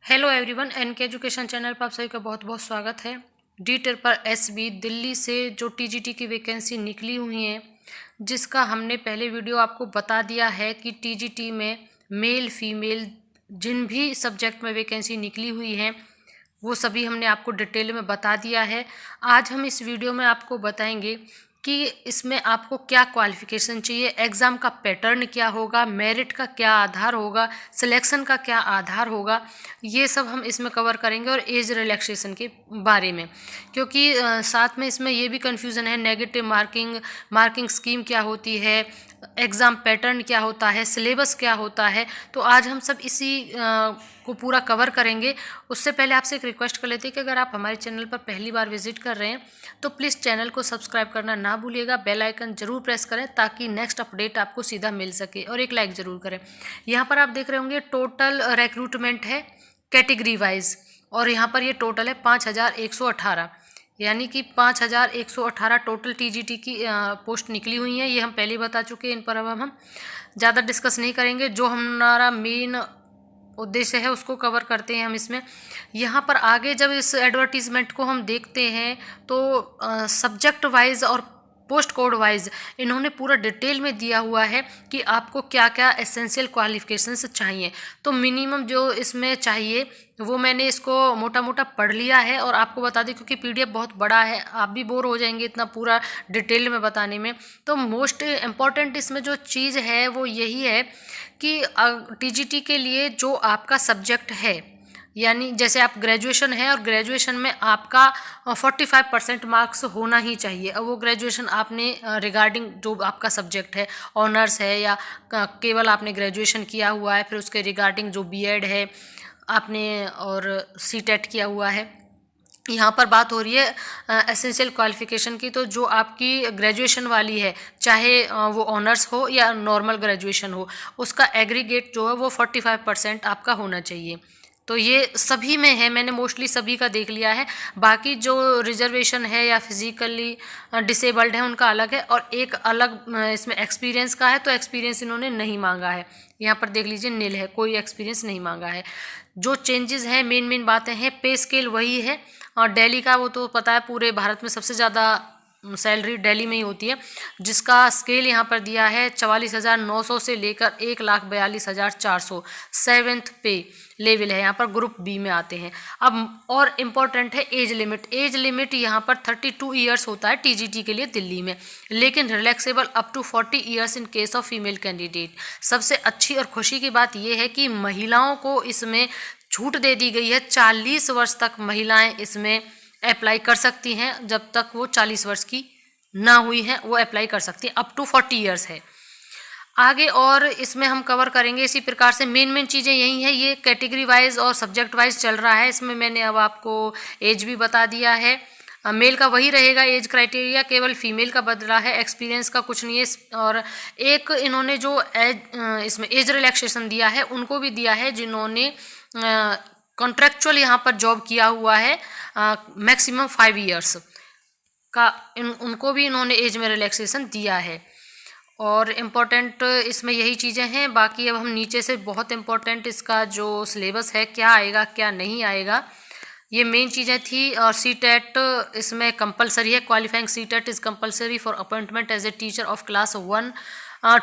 Hello everyone, NK education channel पर आप सभी का बहुत बहुत स्वागत है। डी पर एसबी दिल्ली से जो टीजीटी की वैकेंसी निकली हुई है, जिसका हमने पहले वीडियो आपको बता दिया है कि टीजीटी में मेल फीमेल जिन भी सब्जेक्ट में वैकेंसी निकली हुई है वो सभी हमने आपको डिटेल में बता दिया है। आज हम इस वीडियो में आपको बताएंगे कि इसमें आपको क्या क्वालिफिकेशन चाहिए, एग्ज़ाम का पैटर्न क्या होगा, मेरिट का क्या आधार होगा, सिलेक्शन का क्या आधार होगा, ये सब हम इसमें कवर करेंगे। और एज रिलैक्सेशन के बारे में, क्योंकि साथ में इसमें ये भी कन्फ्यूज़न है, नेगेटिव मार्किंग स्कीम क्या होती है, एग्ज़ाम पैटर्न क्या होता है, सिलेबस क्या होता है। तो आज हम सब इसी को पूरा कवर करेंगे। उससे पहले आपसे एक रिक्वेस्ट कर लेते हैं कि अगर आप हमारे चैनल पर पहली बार विजिट कर रहे हैं तो प्लीज़ चैनल को सब्सक्राइब करना ना भूलिएगा, बेल आइकन जरूर प्रेस करें ताकि नेक्स्ट अपडेट आपको सीधा मिल सके, और एक लाइक ज़रूर करें। यहाँ पर आप देख रहे होंगे टोटल रिक्रूटमेंट है कैटेगरी वाइज, और यहाँ पर ये टोटल है 5118, यानी कि 5118 टोटल टीजीटी की पोस्ट निकली हुई हैं। ये हम पहले बता चुके हैं, इन पर अब हम ज़्यादा डिस्कस नहीं करेंगे। जो हमारा मेन उद्देश्य है उसको कवर करते हैं हम इसमें। यहाँ पर आगे जब इस एडवर्टीज़मेंट को हम देखते हैं तो सब्जेक्ट वाइज और पोस्ट कोड वाइज इन्होंने पूरा डिटेल में दिया हुआ है कि आपको क्या क्या एसेंशियल क्वालिफिकेशंस चाहिए। तो मिनिमम जो इसमें चाहिए वो मैंने इसको मोटा मोटा पढ़ लिया है और आपको बता दें, क्योंकि पीडीएफ बहुत बड़ा है, आप भी बोर हो जाएंगे इतना पूरा डिटेल में बताने में। तो मोस्ट इम्पॉर्टेंट इसमें जो चीज़ है वो यही है कि टीजीटी के लिए जो आपका सब्जेक्ट है, यानी जैसे आप ग्रेजुएशन है और ग्रेजुएशन में आपका 45% मार्क्स होना ही चाहिए। और वो ग्रेजुएशन आपने रिगार्डिंग जो आपका सब्जेक्ट है, ऑनर्स है या केवल आपने ग्रेजुएशन किया हुआ है, फिर उसके रिगार्डिंग जो बीएड है आपने और सीटेट किया हुआ है। यहाँ पर बात हो रही है एसेंशियल क्वालिफिकेशन की। तो जो आपकी ग्रेजुएशन वाली है, चाहे वो ऑनर्स हो या नॉर्मल ग्रेजुएशन हो, उसका एग्रीगेट जो है वो 45% आपका होना चाहिए। तो ये सभी में है, मैंने मोस्टली सभी का देख लिया है। बाकी जो रिजर्वेशन है या फिजिकली डिसेबल्ड है उनका अलग है, और एक अलग इसमें एक्सपीरियंस का है। तो एक्सपीरियंस इन्होंने नहीं मांगा है, यहाँ पर देख लीजिए नील है, कोई एक्सपीरियंस नहीं मांगा है। जो चेंजेस हैं, मेन बातें हैं, पे स्केल वही है। और दिल्ली का वो तो पता है, पूरे भारत में सबसे ज़्यादा सैलरी दिल्ली में ही होती है, जिसका स्केल यहाँ पर दिया है 44,900 से लेकर 1,42,400 सेवेंथ पे लेवल है। यहाँ पर ग्रुप बी में आते हैं। अब और इम्पॉर्टेंट है एज लिमिट। एज लिमिट यहाँ पर 32 ईयर्स होता है टीजीटी के लिए दिल्ली में, लेकिन relaxable up to 40 years in case of female candidate. सबसे अच्छी और खुशी की बात यह है कि महिलाओं को इसमें छूट दे दी गई है। 40 वर्ष तक महिलाएं इसमें अप्लाई कर सकती हैं, जब तक वो 40 वर्ष की ना हुई हैं वो अप्लाई कर सकती हैं। अप टू 40 ईयर्स है आगे, और इसमें हम कवर करेंगे इसी प्रकार से। मेन चीज़ें यही हैं, ये कैटेगरी वाइज और सब्जेक्ट वाइज चल रहा है। इसमें मैंने अब आपको एज भी बता दिया है, मेल का वही रहेगा एज क्राइटेरिया, केवल फीमेल का बदला है, एक्सपीरियंस का कुछ नहीं है। और एक इन्होंने जो इसमें एज रिलैक्सेशन दिया है उनको भी दिया है जिन्होंने कॉन्ट्रेक्चुअल यहाँ पर जॉब किया हुआ है मैक्सिमम 5 ईयर्स का, उनको भी इन्होंने एज में रिलैक्सेशन दिया है। और इम्पॉर्टेंट इसमें यही चीज़ें हैं। बाकी अब हम नीचे से, बहुत इम्पॉर्टेंट इसका जो सिलेबस है, क्या आएगा क्या नहीं आएगा, ये मेन चीज़ें थी। और सीटेट इसमें कंपलसरी है। Qualifying CTET is compulsory for appointment as a teacher of class 1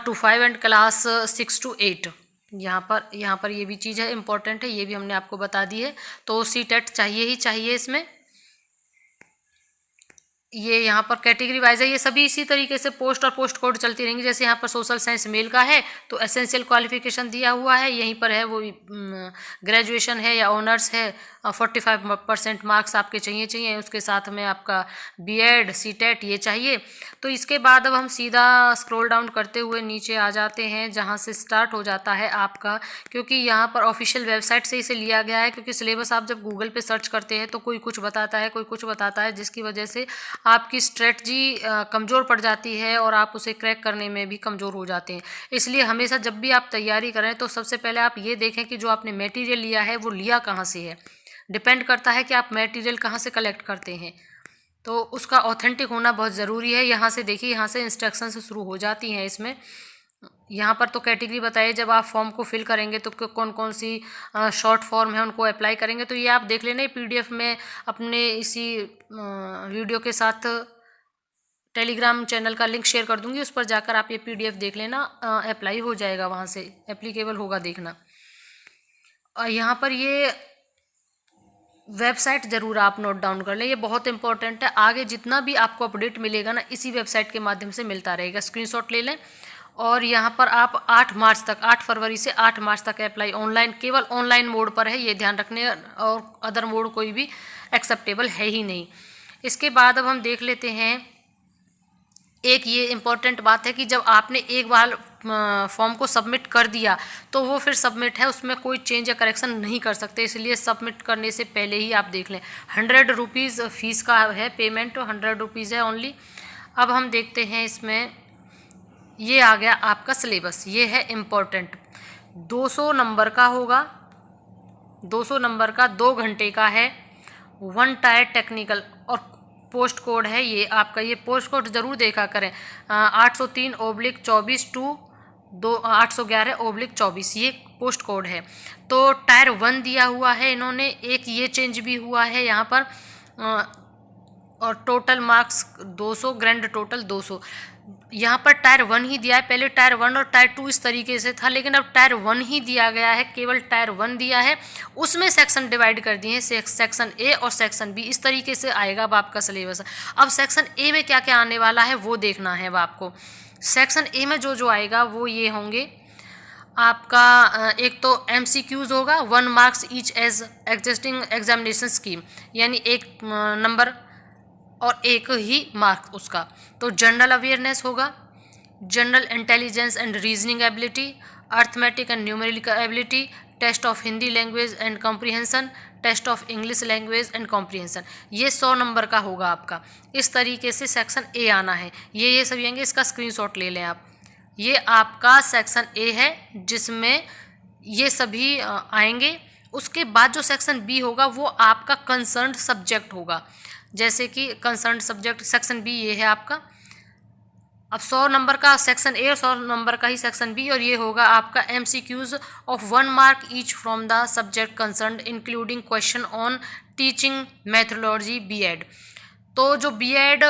to 5 and class 6 to 8। यहाँ पर ये भी चीज़ है, इम्पॉर्टेंट है, ये भी हमने आपको बता दी है। तो सीटेट चाहिए ही चाहिए इसमें। ये यहाँ पर कैटेगरी वाइज है, ये सभी इसी तरीके से पोस्ट और पोस्ट कोड चलती रहेंगी। जैसे यहाँ पर सोशल साइंस मेल का है तो एसेंशियल क्वालिफिकेशन दिया हुआ है, यहीं पर है वो ग्रेजुएशन है या ऑनर्स है, 45% मार्क्स आपके चाहिए। उसके साथ में आपका बीएड सीटेट ये चाहिए। तो इसके बाद अब हम सीधा स्क्रॉल डाउन करते हुए नीचे आ जाते हैं, जहाँ से स्टार्ट हो जाता है आपका, क्योंकि यहाँ पर ऑफिशियल वेबसाइट से इसे लिया गया है। क्योंकि सिलेबस आप जब गूगल पे सर्च करते हैं तो कोई कुछ बताता है, कोई कुछ बताता है, जिसकी वजह से आपकी स्ट्रेटजी कमज़ोर पड़ जाती है और आप उसे क्रैक करने में भी कमज़ोर हो जाते हैं। इसलिए हमेशा जब भी आप तैयारी करें तो सबसे पहले आप ये देखें कि जो आपने मटेरियल लिया है वो लिया कहाँ से है। डिपेंड करता है कि आप मटेरियल कहाँ से कलेक्ट करते हैं, तो उसका ऑथेंटिक होना बहुत ज़रूरी है। यहाँ से देखिए, यहाँ से इंस्ट्रक्शन से शुरू हो जाती हैं। इसमें यहाँ पर तो कैटेगरी बताइए, जब आप फॉर्म को फिल करेंगे तो कौन कौन सी शॉर्ट फॉर्म है उनको अप्लाई करेंगे। तो ये आप देख लेना, PDF में अपने इसी वीडियो के साथ टेलीग्राम चैनल का लिंक शेयर कर दूंगी, उस पर जाकर आप ये PDF देख लेना, अप्लाई हो जाएगा, वहाँ से एप्लीकेबल होगा देखना। यहाँ पर ये वेबसाइट ज़रूर आप नोट डाउन कर लें, ये बहुत इंपॉर्टेंट है। आगे जितना भी आपको अपडेट मिलेगा ना, इसी वेबसाइट के माध्यम से मिलता रहेगा। स्क्रीनशॉट ले लें। और यहाँ पर आप 8 मार्च तक, 8 फरवरी से 8 मार्च तक अप्लाई ऑनलाइन, केवल ऑनलाइन मोड पर है, ये ध्यान रखने, और अदर मोड कोई भी एक्सेप्टेबल है ही नहीं। इसके बाद अब हम देख लेते हैं, एक ये इम्पॉर्टेंट बात है कि जब आपने एक बार फॉर्म को सबमिट कर दिया तो वो फिर सबमिट है, उसमें कोई चेंज या करेक्शन नहीं कर सकते, इसलिए सबमिट करने से पहले ही आप देख लें। 100 रुपीज़ फीस का है पेमेंट, 100 रुपीज़ है ओनली। अब हम देखते हैं, इसमें ये आ गया आपका सिलेबस, ये है इम्पॉर्टेंट। 200 नंबर का होगा, 200 नंबर का 2 घंटे का है, 1 टायर टेक्निकल, और पोस्ट कोड है ये आपका, ये पोस्ट कोड ज़रूर देखा करें, 803/24 टू 811/24, ये पोस्ट कोड है। तो टायर 1 दिया हुआ है इन्होंने, एक ये चेंज भी हुआ है यहाँ पर, और टोटल मार्क्स 200, ग्रैंड टोटल 200। यहाँ पर टायर 1 ही दिया है, पहले टायर 1 और टायर 2 इस तरीके से था, लेकिन अब टायर 1 ही दिया गया है, केवल टायर 1 दिया है, उसमें सेक्शन डिवाइड कर दिए हैं, सेक्शन ए और सेक्शन बी, इस तरीके से आएगा अब आपका सिलेबस। अब सेक्शन ए में क्या क्या आने वाला है वो देखना है अब आपको। सेक्शन ए में जो आएगा वो ये होंगे आपका, एक तो MCQs होगा, 1 marks each as existing examination scheme, यानी 1 नंबर और 1 ही मार्क उसका। तो जनरल अवेयरनेस होगा, general intelligence and reasoning ability, arithmetic and numerical ability, test of Hindi language and comprehension, test of English language and comprehension, ये 100 number का होगा आपका। इस तरीके से सेक्शन ए आना है, ये सभी आएंगे, इसका स्क्रीनशॉट ले लें आप। ये आपका सेक्शन ए है जिसमें ये सभी आएंगे। उसके बाद जो सेक्शन बी होगा वो आपका कंसर्न्ड सब्जेक्ट होगा, जैसे कि कंसर्न सब्जेक्ट सेक्शन बी ये है आपका। अब 100 नंबर का सेक्शन ए और 100 नंबर का ही सेक्शन बी, और ये होगा आपका MCQs of 1 mark each from the subject concern including question on teaching methodology BEd। तो जो BEd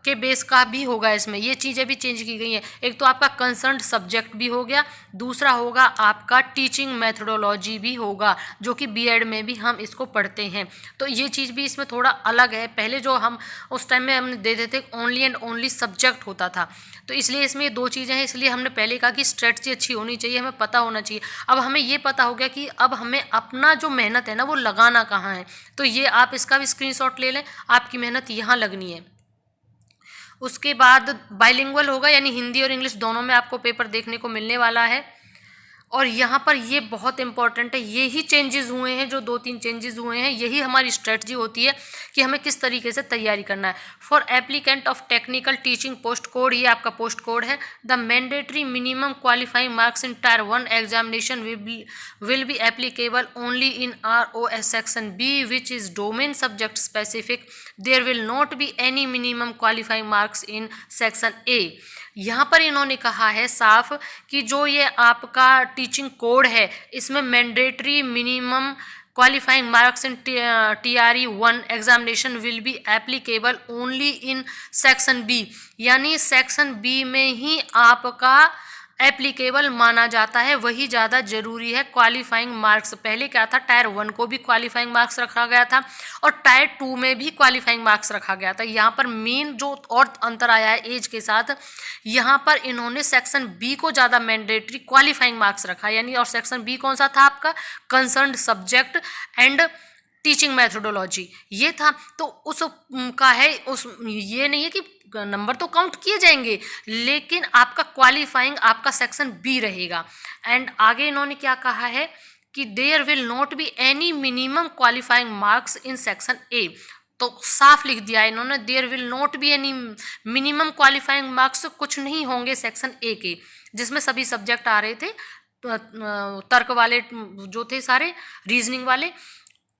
के बेस का भी होगा, इसमें ये चीज़ें भी चेंज की गई हैं। एक तो आपका कंसर्न सब्जेक्ट भी हो गया, दूसरा होगा आपका टीचिंग मेथोडोलॉजी भी होगा, जो कि BEd में भी हम इसको पढ़ते हैं। तो ये चीज़ भी इसमें थोड़ा अलग है, पहले जो हम उस टाइम में हमने देते थे ओनली एंड ओनली सब्जेक्ट होता था, तो इसलिए इसमें ये 2 चीज़ें हैं, इसलिए हमने पहले कहा कि स्ट्रेटजी अच्छी होनी चाहिए, हमें पता होना चाहिए। अब हमें ये पता हो गया कि अब हमें अपना जो मेहनत है ना वो लगाना कहाँ है, तो ये आप इसका भी स्क्रीनशॉट ले लें, आपकी मेहनत यहाँ लगनी है। उसके बाद बाइलिंगुअल होगा, यानी हिंदी और इंग्लिश दोनों में आपको पेपर देखने को मिलने वाला है। और यहाँ पर ये बहुत इंपॉर्टेंट है, यही चेंजेस हुए हैं, जो 2-3 चेंजेस हुए हैं, यही हमारी स्ट्रेटजी होती है कि हमें किस तरीके से तैयारी करना है। For applicant of technical teaching post code, ये आपका पोस्ट कोड है। The mandatory minimum qualifying marks in tier 1 examination will be applicable only in ROS section B which is domain subject specific. There will not be any minimum qualifying marks in section A. यहाँ पर इन्होंने कहा है साफ कि जो ये आपका टीचिंग कोड है, इसमें mandatory minimum qualifying marks in TRE 1 examination will be applicable only in section B, यानी सेक्शन बी में ही आपका एप्लीकेबल माना जाता है, वही ज़्यादा जरूरी है। क्वालिफाइंग मार्क्स पहले क्या था, टायर 1 को भी क्वालिफाइंग मार्क्स रखा गया था और टायर 2 में भी क्वालिफाइंग मार्क्स रखा गया था। यहाँ पर मेन जो और अंतर आया है एज के साथ, यहाँ पर इन्होंने सेक्शन बी को ज़्यादा मैंडेटरी क्वालिफाइंग मार्क्स रखा, यानी, और सेक्शन बी कौन सा था आपका, concerned subject and teaching methodology, ये था। तो उस का है, उस ये नहीं है कि नंबर तो काउंट किए जाएंगे, लेकिन आपका क्वालिफाइंग आपका सेक्शन बी रहेगा। एंड आगे इन्होंने क्या कहा है कि there will not be any minimum qualifying marks in section A. तो साफ लिख दिया इन्होंने, there will not be any minimum qualifying marks, कुछ नहीं होंगे सेक्शन ए के, जिसमें सभी सब्जेक्ट आ रहे थे, तर्क वाले जो थे सारे, रीजनिंग वाले,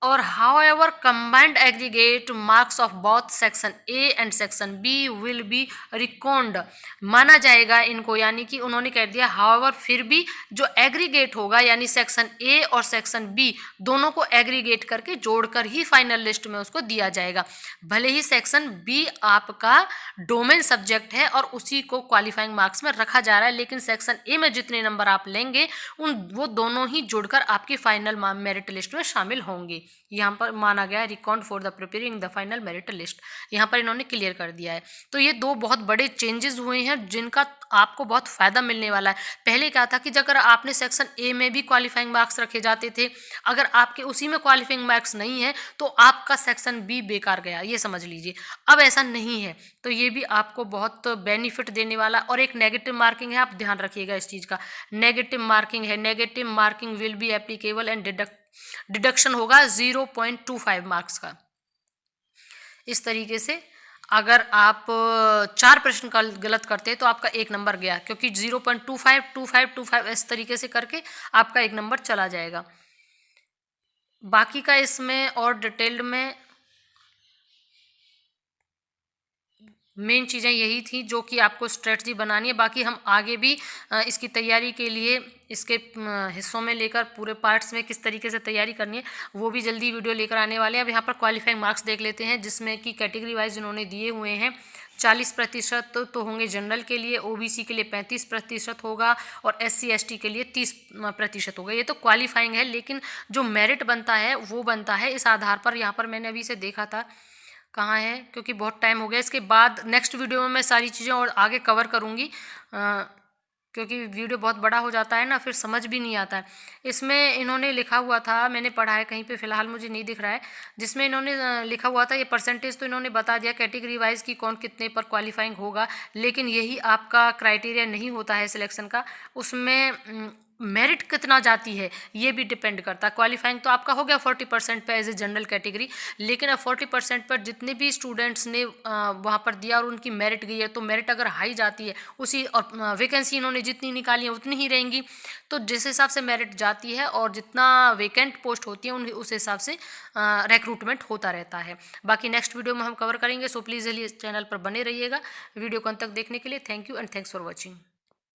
और however combined aggregate marks of both section A and section B will be reckoned, माना जाएगा इनको, यानी कि उन्होंने कह दिया however फिर भी जो एग्रीगेट होगा यानी सेक्शन A और सेक्शन B दोनों को एग्रीगेट करके जोड़कर ही फाइनल लिस्ट में उसको दिया जाएगा। भले ही सेक्शन B आपका डोमेन सब्जेक्ट है और उसी को क्वालिफाइंग मार्क्स में रखा जा रहा है, लेकिन सेक्शन A में जितने नंबर आप लेंगे वो दोनों ही जुड़कर आपकी फाइनल मेरिट लिस्ट में शामिल होंगे। यहाँ पर माना गया record for the preparing the final merit list, यहाँ पर इन्होंने क्लियर कर दिया है। तो ये दो बहुत बड़े चेंजेस हुए हैं जिनका आपको बहुत फ़ायदा मिलने वाला है। पहले क्या था कि अगर आपने सेक्शन ए में भी क्वालिफाइंग मार्क्स रखे जाते थे, अगर आपके उसी में क्वालिफाइंग मार्क्स नहीं है तो आपका सेक्शन बी बेकार गया, ये समझ लीजिए। अब ऐसा नहीं है, तो ये भी आपको बहुत बेनिफिट देने वाला। और एक नेगेटिव मार्किंग है, आप ध्यान रखिएगा इस चीज़ का, नेगेटिव मार्किंग है। Negative marking will be applicable and deduction होगा 0.25 मार्क्स का। इस तरीके से अगर आप 4 प्रश्न का गलत करते हैं तो आपका 1 नंबर गया, क्योंकि 0.25 इस तरीके से करके आपका 1 नंबर चला जाएगा। बाकी का इसमें और डिटेल्ड में मेन चीज़ें यही थी जो कि आपको स्ट्रेटजी बनानी है। बाकी हम आगे भी इसकी तैयारी के लिए इसके हिस्सों में लेकर पूरे पार्ट्स में किस तरीके से तैयारी करनी है वो भी जल्दी वीडियो लेकर आने वाले हैं। अब यहाँ पर क्वालिफाइंग मार्क्स देख लेते हैं, जिसमें कि कैटेगरी वाइज इन्होंने दिए हुए हैं। 40% तो होंगे जनरल के लिए, ओबीसी के लिए 35% होगा और SC ST के लिए 30% होगा। ये तो क्वालिफाइंग है, लेकिन जो मेरिट बनता है वो बनता है इस आधार पर। यहाँ पर मैंने अभी से देखा था कहाँ है, क्योंकि बहुत टाइम हो गया। इसके बाद नेक्स्ट वीडियो में मैं सारी चीज़ें और आगे कवर करूँगी, क्योंकि वीडियो बहुत बड़ा हो जाता है ना, फिर समझ भी नहीं आता है। इसमें इन्होंने लिखा हुआ था, मैंने पढ़ा है कहीं पे, फ़िलहाल मुझे नहीं दिख रहा है, जिसमें इन्होंने लिखा हुआ था ये परसेंटेज तो इन्होंने बता दिया कैटेगरी वाइज कि कौन कितने पर क्वालिफाइंग होगा, लेकिन यही आपका क्राइटेरिया नहीं होता है सिलेक्शन का। उसमें मेरिट कितना जाती है ये भी डिपेंड करता है। क्वालिफाइंग तो आपका हो गया 40% पे एज ए जनरल कैटेगरी, लेकिन अब 40% पर जितने भी स्टूडेंट्स ने वहाँ पर दिया और उनकी मेरिट गई है, तो मेरिट अगर हाई जाती है उसी, और वैकेंसी इन्होंने जितनी निकाली है उतनी ही रहेंगी, तो जिस हिसाब से मेरिट जाती है और जितना वैकेंट पोस्ट होती है उस हिसाब से रिक्रूटमेंट होता रहता है। बाकी नेक्स्ट वीडियो में हम कवर करेंगे, सो प्लीज़ चैनल पर बने रहिएगा। वीडियो को अंत तक देखने के लिए thank you and thanks for watching.